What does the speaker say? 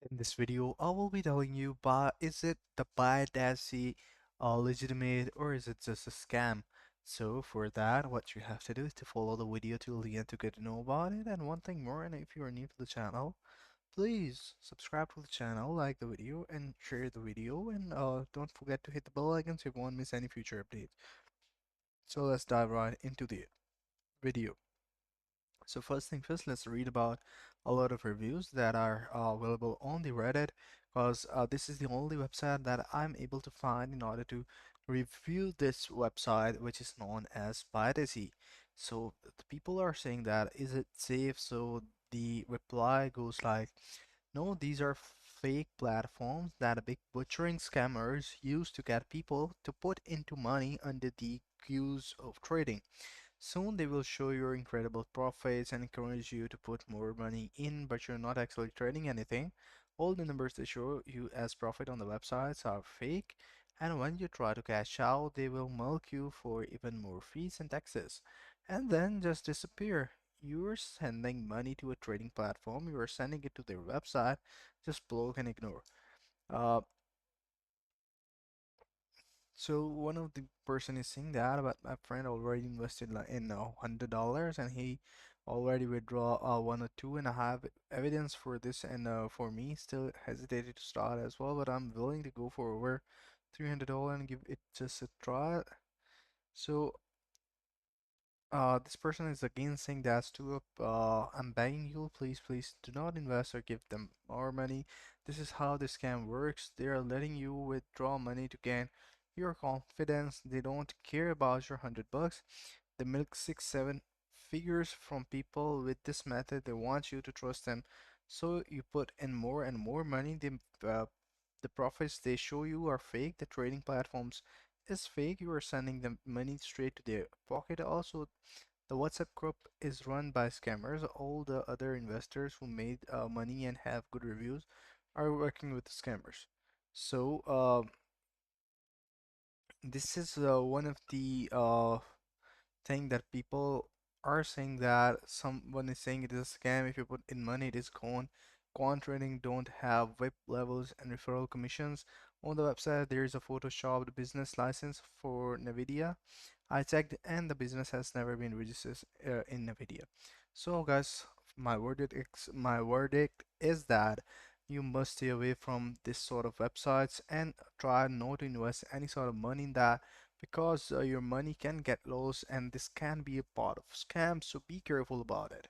In this video, I will be telling you, but is it the Bytesi legitimate or is it just a scam? So for that, what you have to do is to follow the video till the end to get to know about it. And one thing more, and if you are new to the channel, please subscribe to the channel, like the video, and share the video. And don't forget to hit the bell icon so you won't miss any future updates. So let's dive right into the video. So first thing first, let's read about a lot of reviews that are available on the Reddit because this is the only website that I'm able to find in order to review this website, which is known as Bytesi. So the people are saying that is it safe? So the reply goes like, no, these are fake platforms that big butchering scammers use to get people to put into money under the guise of trading. Soon they will show your incredible profits and encourage you to put more money in, but you're not actually trading anything. All the numbers they show you as profit on the websites are fake, and when you try to cash out, they will milk you for even more fees and taxes, and then just disappear. You're sending money to a trading platform, you are sending it to their website, just block and ignore. Uh, So one of the person is saying that, but my friend already invested like in $100 and he already withdraw one or two, and I have evidence for this. And for me, still hesitated to start as well, but I'm willing to go for over $300 and give it just a try. So this person is again saying that to I'm begging you, please do not invest or give them more money. This is how the scam works. They are letting you withdraw money to gain your confidence. They don't care about your $100. They milk 6, 7 figures from people with this method. They want you to trust them. So you put in more and more money. The profits they show you are fake. The trading platforms is fake. You are sending them money straight to their pocket. Also, the WhatsApp group is run by scammers. All the other investors who made money and have good reviews are working with the scammers. So this is one of the thing that people are saying, that someone is saying it is a scam. If you put in money, it is gone. Quant trading don't have web levels and referral commissions. On the website, there is a photoshopped business license for NVIDIA. I checked, and the business has never been registered in NVIDIA. So, guys, my verdict is that you must stay away from this sort of websites and try not to invest any sort of money in that, because your money can get lost and this can be a part of scam. So be careful about it.